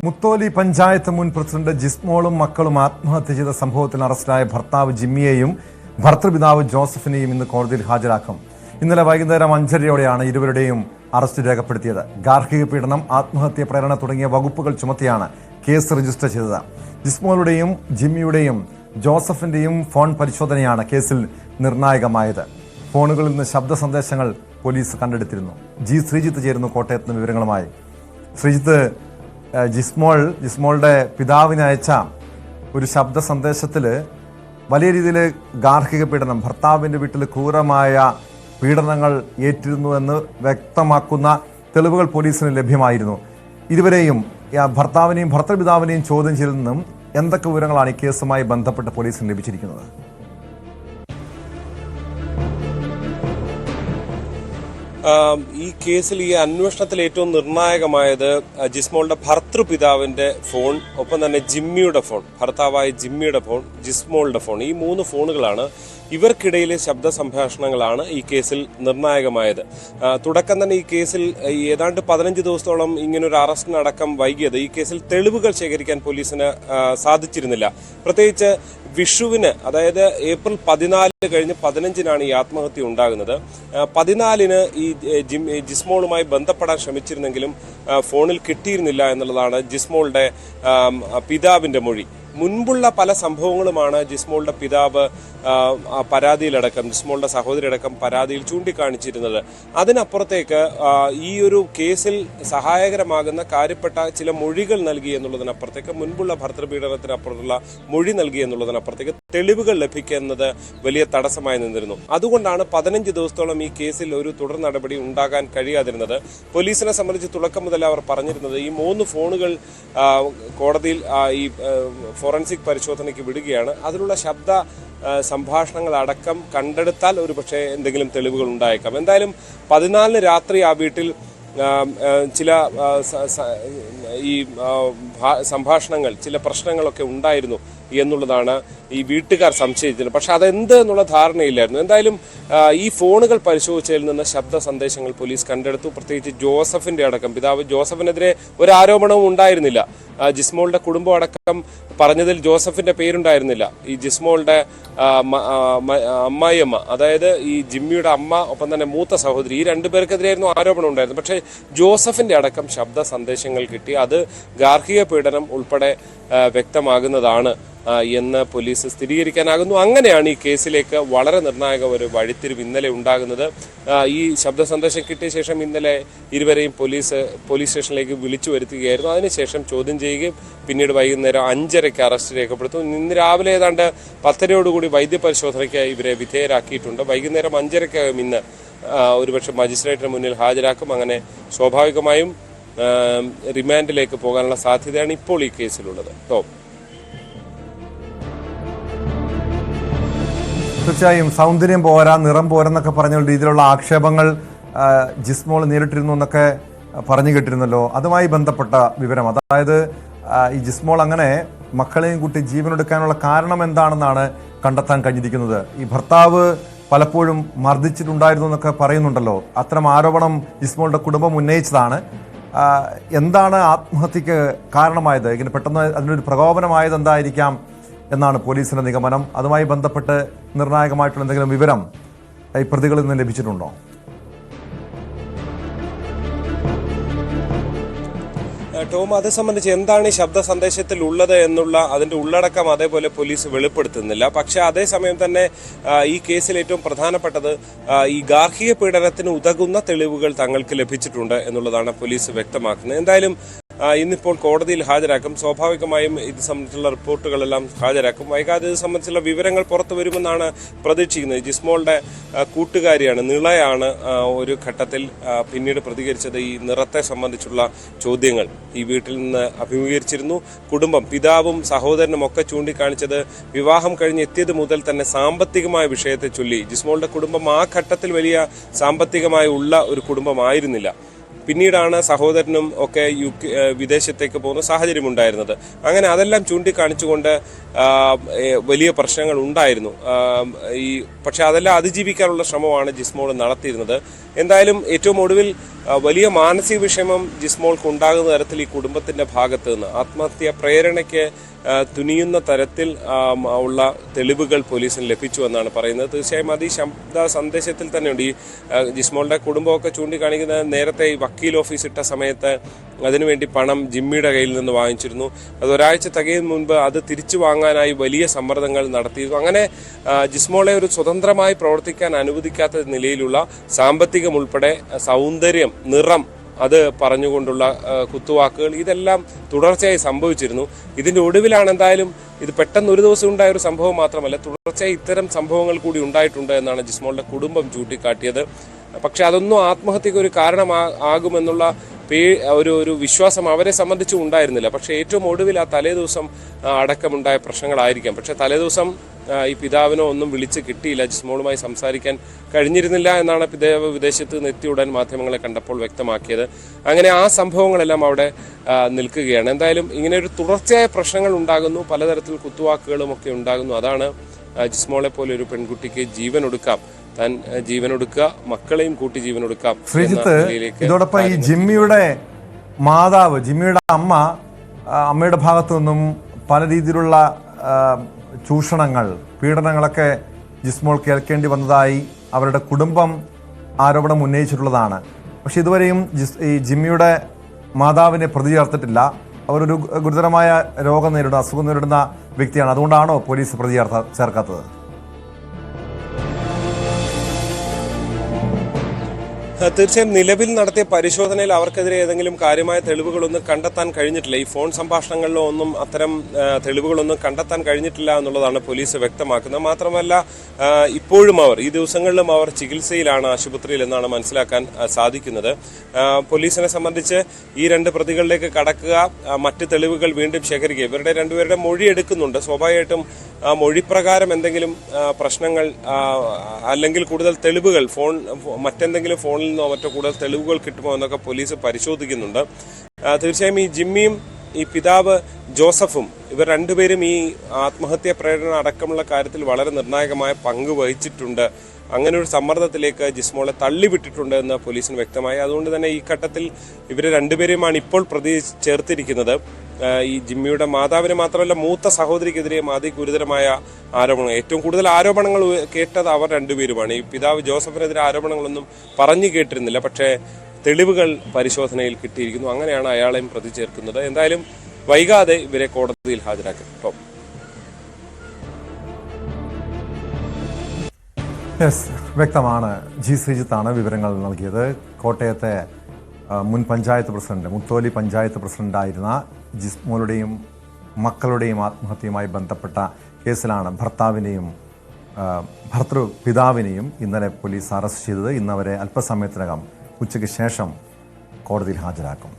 മുത്തോലി പഞ്ചായത്ത് മുൻ പ്രസിഡന്റ് ജിസ്മോളും മക്കളും ആത്മഹത്യ ചെയ്ത സംഭവത്തിൽ അറസ്റ്റിലായ ഭർത്താവ് ജിമ്മിയെയും ഭർത്തൃപിതാവ് ജോസഫിനെയും ഇന്ന് കോടതിയിൽ ഹാജരാക്കും. ഇന്നലെ വൈകുന്നേരം 5:30 ഇരുവരുടെയും അറസ്റ്റ് രേഖപ്പെടുത്തിയത്. ഗാർഹിക പീഡനം, ആത്മഹത്യ പ്രേരണ തുടങ്ങിയ വകുപ്പുകൾ ചുമത്തിയാണ് കേസ് രജിസ്റ്റർ ചെയ്തത്. ജിസ്മോളുടെയും ജിമ്മിയുടെയും ജോസഫിന്റെയും ഫോൺ പരിശോധനയാണ് കേസിൽ നിർണായകമായത്. ഫോണുകളിൽ നിന്ന് ശബ്ദ സന്ദേശങ്ങൾ പോലീസ് കണ്ടെടുത്തിരുന്നു. ശ്രീജിത്ത് ചേരുന്നു കോട്ടയത്ത് നിന്ന് വിവരങ്ങളുമായി. ശ്രീജിത്ത്, ജിസ്മോളുടെ പിതാവിന് അയച്ച ഒരു ശബ്ദ സന്ദേശത്തിൽ വലിയ രീതിയിൽ ഗാർഹിക പീഡനം, ഭർത്താവിൻ്റെ വീട്ടിൽ ക്രൂരമായ പീഡനങ്ങൾ ഏറ്റിരുന്നു എന്ന് വ്യക്തമാക്കുന്ന തെളിവുകൾ പോലീസിന് ലഭ്യമായിരുന്നു. ഇരുവരെയും, ഭർത്താവിനെയും ഭർത്തൃപിതാവിനെയും ചോദ്യം ചെയ്തതെന്നും എന്തൊക്കെ വിവരങ്ങളാണ് ഈ കേസുമായി ബന്ധപ്പെട്ട് പോലീസിന് ലഭിച്ചിരിക്കുന്നത്? ഈ കേസിൽ, ഈ അന്വേഷണത്തിൽ ഏറ്റവും നിർണായകമായത് ജിസ്മോളുടെ ഭർത്തൃപിതാവിന്റെ ഫോൺ, ഒപ്പം തന്നെ ജിമ്മിയുടെ ഫോൺ, ഭർത്താവായ ജിമ്മിയുടെ ഫോൺ, ജിസ്മോളുടെ ഫോൺ, ഈ 3 ഫോണുകളാണ്. ഇവർക്കിടയിലെ ശബ്ദ സംഭാഷണങ്ങളാണ് ഈ കേസിൽ നിർണായകമായത്. തുടക്കം തന്നെ ഈ കേസിൽ ഏതാണ്ട് 15 ദിവസത്തോളം ഇങ്ങനൊരു അറസ്റ്റിനടക്കം വൈകിയത് ഈ കേസിൽ തെളിവുകൾ ശേഖരിക്കാൻ പോലീസിന് സാധിച്ചിരുന്നില്ല. പ്രത്യേകിച്ച് വിഷുവിന്, അതായത് ഏപ്രിൽ 14 കഴിഞ്ഞ് 15-നാണ് ഈ ആത്മഹത്യ ഉണ്ടാകുന്നത്. 14-ന് ഈ ജിസ്മോളുമായി ബന്ധപ്പെടാൻ ശ്രമിച്ചിരുന്നെങ്കിലും ഫോണിൽ കിട്ടിയിരുന്നില്ല എന്നുള്ളതാണ് ജിസ്മോളുടെ പിതാവിന്റെ മൊഴി. മുൻപുള്ള പല സംഭവങ്ങളുമാണ് ജിസ്മോളുടെ പിതാവ് പരാതിയിലടക്കം, ജിസ്മോളുടെ സഹോദരിയടക്കം പരാതിയിൽ ചൂണ്ടിക്കാണിച്ചിരുന്നത്. അതിനപ്പുറത്തേക്ക് ഈ ഒരു കേസിൽ സഹായകരമാകുന്ന കാര്യപ്പെട്ട ചില മൊഴികൾ നൽകി എന്നുള്ളതിനപ്പുറത്തേക്ക്, മുൻപുള്ള ഭർത്തൃപീഡനത്തിനപ്പുറത്തുള്ള മൊഴി നൽകി എന്നുള്ളതിനപ്പുറത്തേക്ക് തെളിവുകൾ ലഭിക്കുന്നത് വലിയ തടസ്സമായി നിന്നിരുന്നു. അതുകൊണ്ടാണ് 15 ദിവസത്തോളം ഈ കേസിൽ ഒരു തുടർ നടപടി ഉണ്ടാകാൻ കഴിയാതിരുന്നത്. പോലീസിനെ സംബന്ധിച്ച് തുടക്കം മുതൽ അവർ പറഞ്ഞിരുന്നത് ഈ 3 ഫോണുകൾ കോടതിയിൽ ഈ ഫോറൻസിക് പരിശോധനയ്ക്ക് വിടുകയാണ്. അതിലുള്ള ശബ്ദ സംഭാഷണങ്ങൾ അടക്കം കണ്ടെടുത്താൽ ഒരുപക്ഷെ എന്തെങ്കിലും തെളിവുകൾ ഉണ്ടായേക്കാം. എന്തായാലും 14-ന് രാത്രി ആ വീട്ടിൽ ചില ഈ സംഭാഷണങ്ങൾ, ചില പ്രശ്നങ്ങളൊക്കെ ഉണ്ടായിരുന്നു എന്നുള്ളതാണ് ഈ വീട്ടുകാർ സംശയിച്ചത്. പക്ഷെ അതെന്ത് എന്നുള്ള ധാരണയില്ലായിരുന്നു. എന്തായാലും ഈ ഫോണുകൾ പരിശോധിച്ചതിൽ നിന്ന് ശബ്ദ സന്ദേശങ്ങൾ പോലീസ് കണ്ടെടുത്തു. പ്രത്യേകിച്ച് ജോസഫിന്റെ അടക്കം, പിതാവ് ജോസഫിനെതിരെ ഒരു ആരോപണവും ഉണ്ടായിരുന്നില്ല. ജിസ്മോളുടെ കുടുംബം അടക്കം പറഞ്ഞതിൽ ജോസഫിന്റെ പേരുണ്ടായിരുന്നില്ല. ഈ ജിസ്മോളുടെ അമ്മായിയമ്മ, അതായത് ഈ ജിമ്മിയുടെ അമ്മ, ഒപ്പം തന്നെ മൂത്ത സഹോദരി, ഈ 2 പേർക്കെതിരെയായിരുന്നു ആരോപണം ഉണ്ടായിരുന്നത്. പക്ഷേ ജോസഫിന്റെ അടക്കം ശബ്ദ സന്ദേശങ്ങൾ കിട്ടി. അത് ഗാർഹിക പീഡനം ഉൾപ്പെടെ വ്യക്തമാകുന്നതാണ് എന്ന് പോലീസ് സ്ഥിരീകരിക്കാനാകുന്നു. അങ്ങനെയാണ് ഈ കേസിലേക്ക് വളരെ നിർണായക ഒരു വഴിത്തിരിവ് ഇന്നലെ ഉണ്ടാകുന്നത്. ഈ ശബ്ദ സന്ദേശം കിട്ടിയ ശേഷം ഇന്നലെ ഇരുവരെയും പോലീസ് സ്റ്റേഷനിലേക്ക് വിളിച്ചു വരുത്തുകയായിരുന്നു. അതിനുശേഷം ചോദ്യം ചെയ്യുകയും പിന്നീട് വൈകുന്നേരം 5:30 അറസ്റ്റ് രേഖപ്പെടുത്തും. ഇന്ന് രാവിലെ ഏതാണ്ട് 10:30 വൈദ്യപരിശോധനയ്ക്ക് ഇവരെ വിധേയരാക്കിയിട്ടുണ്ട്. വൈകുന്നേരം 5:30 ഇന്ന് ഒരുപക്ഷെ മജിസ്ട്രേറ്റിന് മുന്നിൽ ഹാജരാക്കും. അങ്ങനെ സ്വാഭാവികമായും റിമാൻഡിലേക്ക് പോകാനുള്ള സാധ്യതയാണ് ഇപ്പോൾ ഈ കേസിലുള്ളത്. തീർച്ചയായും സൗന്ദര്യം പോരാ, നിറം പോരെന്നൊക്കെ പറഞ്ഞ രീതിയിലുള്ള ആക്ഷേപങ്ങൾ ജിസ്മോൾ നേരിട്ടിരുന്നു എന്നൊക്കെ പറഞ്ഞു കേട്ടിരുന്നല്ലോ. അതുമായി ബന്ധപ്പെട്ട വിവരം, അതായത് ഈ ജിസ്മോൾ അങ്ങനെ മക്കളെയും കൂട്ടി ജീവനെടുക്കാനുള്ള കാരണം എന്താണെന്നാണ് കണ്ടെത്താൻ കഴിഞ്ഞിരിക്കുന്നത്. ഈ ഭർത്താവ് പലപ്പോഴും മർദ്ദിച്ചിട്ടുണ്ടായിരുന്നു എന്നൊക്കെ പറയുന്നുണ്ടല്ലോ. അത്തരം ആരോപണം ജിസ്മോളുടെ കുടുംബം ഉന്നയിച്ചതാണ്. എന്താണ് ആത്മഹത്യക്ക് കാരണമായത്? ഇങ്ങനെ പെട്ടെന്ന് അതിനൊരു പ്രകോപനമായത് എന്തായിരിക്കാം എന്നാണ് പോലീസിന്റെ നിഗമനം. അതുമായി ബന്ധപ്പെട്ട് നിർണായകമായിട്ടുള്ള എന്തെങ്കിലും വിവരം ഈ പ്രതികളിൽ നിന്ന് ലഭിച്ചിട്ടുണ്ടോ? ടോം, അത് സംബന്ധിച്ച് എന്താണ് ഈ ശബ്ദ സന്ദേശത്തിൽ ഉള്ളത് എന്നുള്ള അതിന്റെ ഉള്ളടക്കം അതേപോലെ പോലീസ് വെളിപ്പെടുത്തുന്നില്ല. പക്ഷെ അതേസമയം തന്നെ ഈ കേസിൽ ഏറ്റവും പ്രധാനപ്പെട്ടത് ഈ ഗാർഹിക പീഡനത്തിന് ഉതകുന്ന തെളിവുകൾ തങ്ങൾക്ക് ലഭിച്ചിട്ടുണ്ട് എന്നുള്ളതാണ് പോലീസ് വ്യക്തമാക്കുന്നത്. എന്തായാലും ഇന്നിപ്പോൾ കോടതിയിൽ ഹാജരാക്കും. സ്വാഭാവികമായും ഇത് സംബന്ധിച്ചുള്ള റിപ്പോർട്ടുകളെല്ലാം ഹാജരാക്കും. വൈകാതെ ഇത് സംബന്ധിച്ചുള്ള വിവരങ്ങൾ പുറത്തു വരുമെന്നാണ് പ്രതീക്ഷിക്കുന്നത്. ജിസ്മോളുടെ കൂട്ടുകാരിയാണ്, നിളയാണ് ഒരു ഘട്ടത്തിൽ പിന്നീട് പ്രതികരിച്ചത്. ഈ നിറത്തെ സംബന്ധിച്ചുള്ള ചോദ്യങ്ങൾ ഈ വീട്ടിൽ നിന്ന് അഭിമുഖീകരിച്ചിരുന്നു. കുടുംബം, പിതാവും സഹോദരനും ഒക്കെ ചൂണ്ടിക്കാണിച്ചത് വിവാഹം കഴിഞ്ഞ് എത്തിയത് മുതൽ തന്നെ സാമ്പത്തികമായ വിഷയത്തെ ചൊല്ലി ജിസ്മോളുടെ കുടുംബം ആ ഘട്ടത്തിൽ വലിയ സാമ്പത്തികമായി ഉള്ള ഒരു കുടുംബമായിരുന്നില്ല. പിന്നീടാണ് സഹോദരനും ഒക്കെ വിദേശത്തേക്ക് പോകുന്ന സാഹചര്യം ഉണ്ടായിരുന്നത്. അങ്ങനെ അതെല്ലാം ചൂണ്ടിക്കാണിച്ചുകൊണ്ട് വലിയ പ്രശ്നങ്ങൾ ഉണ്ടായിരുന്നു. പക്ഷെ അതെല്ലാം അതിജീവിക്കാനുള്ള ശ്രമമാണ് ജിസ്മോൾ നടത്തിയിരുന്നത്. എന്തായാലും ഏറ്റവും ഒടുവിൽ വലിയ മാനസിക വിഷമം ജിസ്മോൾക്ക് ഉണ്ടാകുന്ന തരത്തിൽ ഈ കുടുംബത്തിന്റെ ഭാഗത്ത് നിന്ന് ആത്മഹത്യാ പ്രേരണയ്ക്ക് തുനിയുന്ന തരത്തിൽ ഉള്ള തെളിവുകൾ പോലീസിന് ലഭിച്ചു എന്നാണ് പറയുന്നത്. തീർച്ചയായും അത് ഈ ശബ്ദ സന്ദേശത്തിൽ തന്നെയുണ്ട്. ഈ ജിസ്മോളുടെ കുടുംബമൊക്കെ ചൂണ്ടിക്കാണിക്കുന്നത് നേരത്തെ ഈ വക്കീൽ ഓഫീസ് ഇട്ട സമയത്ത് അതിനുവേണ്ടി പണം ജിമ്മിയുടെ കയ്യിൽ നിന്ന് വാങ്ങിച്ചിരുന്നു. അത് ഒരാഴ്ച തികയും മുൻപ് അത് തിരിച്ചു വാങ്ങാനായി വലിയ സമ്മർദ്ദങ്ങൾ നടത്തിയിരുന്നു. അങ്ങനെ ജിസ്മോളെ ഒരു സ്വതന്ത്രമായി പ്രവർത്തിക്കാൻ അനുവദിക്കാത്ത നിലയിലുള്ള സാമ്പത്തികം ഉൾപ്പെടെ സൗന്ദര്യം, നിറം, അത് പറഞ്ഞുകൊണ്ടുള്ള കുത്തുവാക്കുകൾ ഇതെല്ലാം തുടർച്ചയായി സംഭവിച്ചിരുന്നു. ഇതിന്റെ ഒടുവിലാണ് എന്തായാലും ഇത് പെട്ടെന്ന് ഒരു ദിവസം ഉണ്ടായ ഒരു സംഭവം മാത്രമല്ല, തുടർച്ചയായി ഇത്തരം സംഭവങ്ങൾ കൂടി ഉണ്ടായിട്ടുണ്ട് എന്നാണ് ജിസ്മോളുടെ കുടുംബം ചൂണ്ടിക്കാട്ടിയത്. പക്ഷെ അതൊന്നും ആത്മഹത്യക്ക് ഒരു കാരണമാകുമെന്നുള്ള ഒരു വിശ്വാസം അവരെ സംബന്ധിച്ചും ഉണ്ടായിരുന്നില്ല. പക്ഷെ ഏറ്റവും ഒടുവിൽ ആ തലേദിവസം അടക്കമുണ്ടായ പ്രശ്നങ്ങളായിരിക്കാം. പക്ഷെ തലേദിവസം ഈ പിതാവിനോ ഒന്നും വിളിച്ച് കിട്ടിയില്ല, ജിസ്മോളുമായി സംസാരിക്കാൻ കഴിഞ്ഞിരുന്നില്ല എന്നാണ് പിതാവ് വിദേശത്ത് നിന്ന് എത്തിയുടൻ മാധ്യമങ്ങളെ കണ്ടപ്പോൾ വ്യക്തമാക്കിയത്. അങ്ങനെ ആ സംഭവങ്ങളെല്ലാം അവിടെ നിൽക്കുകയാണ്. എന്തായാലും ഇങ്ങനെ ഒരു തുടർച്ചയായ പ്രശ്നങ്ങൾ ഉണ്ടാകുന്നു, പലതരത്തിൽ കുത്തുവാക്കുകളും ഒക്കെ ഉണ്ടാകുന്നു. അതാണ് ജിസ്മോളെ പോലെ ഒരു പെൺകുട്ടിക്ക് ജീവനൊടുക്കാം, താൻ ജീവനൊടുക്കുക, മക്കളെയും കൂട്ടി ജീവനൊടുക്കാം. ശ്രീജിത്ത്, ഇതോടൊപ്പം ഈ ജിമ്മിയുടെ മാതാവ്, ജിമ്മിയുടെ അമ്മയുടെ ഭാഗത്തു നിന്നും പല രീതിയിലുള്ള ചൂഷണങ്ങൾ, പീഡനങ്ങളൊക്കെ ജിസ്മോൾ കേൾക്കേണ്ടി വന്നതായി അവരുടെ കുടുംബം ആരോപണം ഉന്നയിച്ചിട്ടുള്ളതാണ്. പക്ഷെ ഇതുവരെയും ഈ ജിമ്മിയുടെ മാതാവിനെ പ്രതി ചേർത്തിട്ടില്ല. അവരൊരു ഗുരുതരമായ അസുഖം നേരിടുന്ന വ്യക്തിയാണ്. അതുകൊണ്ടാണോ പോലീസ് പ്രതി ചേർക്കാത്തത്? തീർച്ചയായും നിലവിൽ നടത്തിയ പരിശോധനയിൽ അവർക്കെതിരെ ഏതെങ്കിലും കാര്യമായ തെളിവുകളൊന്നും കണ്ടെത്താൻ കഴിഞ്ഞിട്ടില്ല. ഈ ഫോൺ സംഭാഷണങ്ങളിലോ ഒന്നും അത്തരം തെളിവുകളൊന്നും കണ്ടെത്താൻ കഴിഞ്ഞിട്ടില്ല എന്നുള്ളതാണ് പോലീസ് വ്യക്തമാക്കുന്നത്. മാത്രമല്ല ഇപ്പോഴും ഈ ദിവസങ്ങളിലും അവർ ചികിത്സയിലാണ് ആശുപത്രിയിൽ എന്നാണ് മനസ്സിലാക്കാൻ സാധിക്കുന്നത്. പോലീസിനെ സംബന്ധിച്ച് ഈ രണ്ട് പ്രതികളിലേക്ക് കടക്കുക, മറ്റ് തെളിവുകൾ വീണ്ടും ശേഖരിക്കുക, ഇവരുടെ രണ്ടുപേരുടെ മൊഴി എടുക്കുന്നുണ്ട്. സ്വാഭാവികമായിട്ടും മൊഴിപ്രകാരം എന്തെങ്കിലും പ്രശ്നങ്ങൾ അല്ലെങ്കിൽ കൂടുതൽ തെളിവുകൾ മറ്റെന്തെങ്കിലും ഫോണിൽ നിന്നോ മറ്റോ കൂടുതൽ തെളിവുകൾ കിട്ടുമോ എന്നൊക്കെ പോലീസ് പരിശോധിക്കുന്നുണ്ട്. തീർച്ചയായും ഈ ജിമ്മിയും ഈ പിതാവ് ജോസഫും ഇവർ രണ്ടുപേരും ഈ ആത്മഹത്യാ പ്രേരണ അടക്കമുള്ള കാര്യത്തിൽ വളരെ നിർണായകമായ പങ്ക് വഹിച്ചിട്ടുണ്ട്. അങ്ങനെ ഒരു സമ്മർദ്ദത്തിലേക്ക് ജിസ്മോളെ തള്ളിവിട്ടിട്ടുണ്ട് എന്ന് പോലീസിന് വ്യക്തമായി. അതുകൊണ്ട് തന്നെ ഈ ഘട്ടത്തിൽ ഇവരെ രണ്ടുപേരെയുമാണ് ഇപ്പോൾ പ്രതി ചേർത്തിരിക്കുന്നത്. ഈ ജിമ്മിയുടെ മാതാവിന് മാത്രമല്ല, മൂത്ത സഹോദരിക്കെതിരെയും അതിഗുരുതരമായ ആരോപണങ്ങൾ, ഏറ്റവും കൂടുതൽ ആരോപണങ്ങൾ കേട്ടത് അവർ രണ്ടുപേരുമാണ്. ഈ പിതാവ് ജോസഫിനെതിരെ ആരോപണങ്ങളൊന്നും പറഞ്ഞു കേട്ടിരുന്നില്ല. പക്ഷേ തെളിവുകൾ പരിശോധനയിൽ കിട്ടിയിരിക്കുന്നു. അങ്ങനെയാണ് അയാളെയും പ്രതി ചേർക്കുന്നത്. എന്തായാലും വൈകാതെ ഇവരെ കോടതിയിൽ ഹാജരാക്കും. വ്യക്തമാണ്. ജി ശ്രീജിത്താണ് വിവരങ്ങൾ നൽകിയത്. കോട്ടയത്തെ മുൻ പഞ്ചായത്ത് പ്രസിഡന്റ്, മുത്തോലി പഞ്ചായത്ത് പ്രസിഡന്റായിരുന്ന ജിസ്മോളുടെയും മക്കളുടെയും ആത്മഹത്യയുമായി ബന്ധപ്പെട്ട കേസിലാണ് ഭർതൃപിതാവിനെയും ഇന്നലെ പോലീസ് അറസ്റ്റ് ചെയ്തത്. ഇന്നവരെ അല്പസമയത്തിനകം ഉച്ചയ്ക്ക് ശേഷം കോടതിയിൽ ഹാജരാക്കും.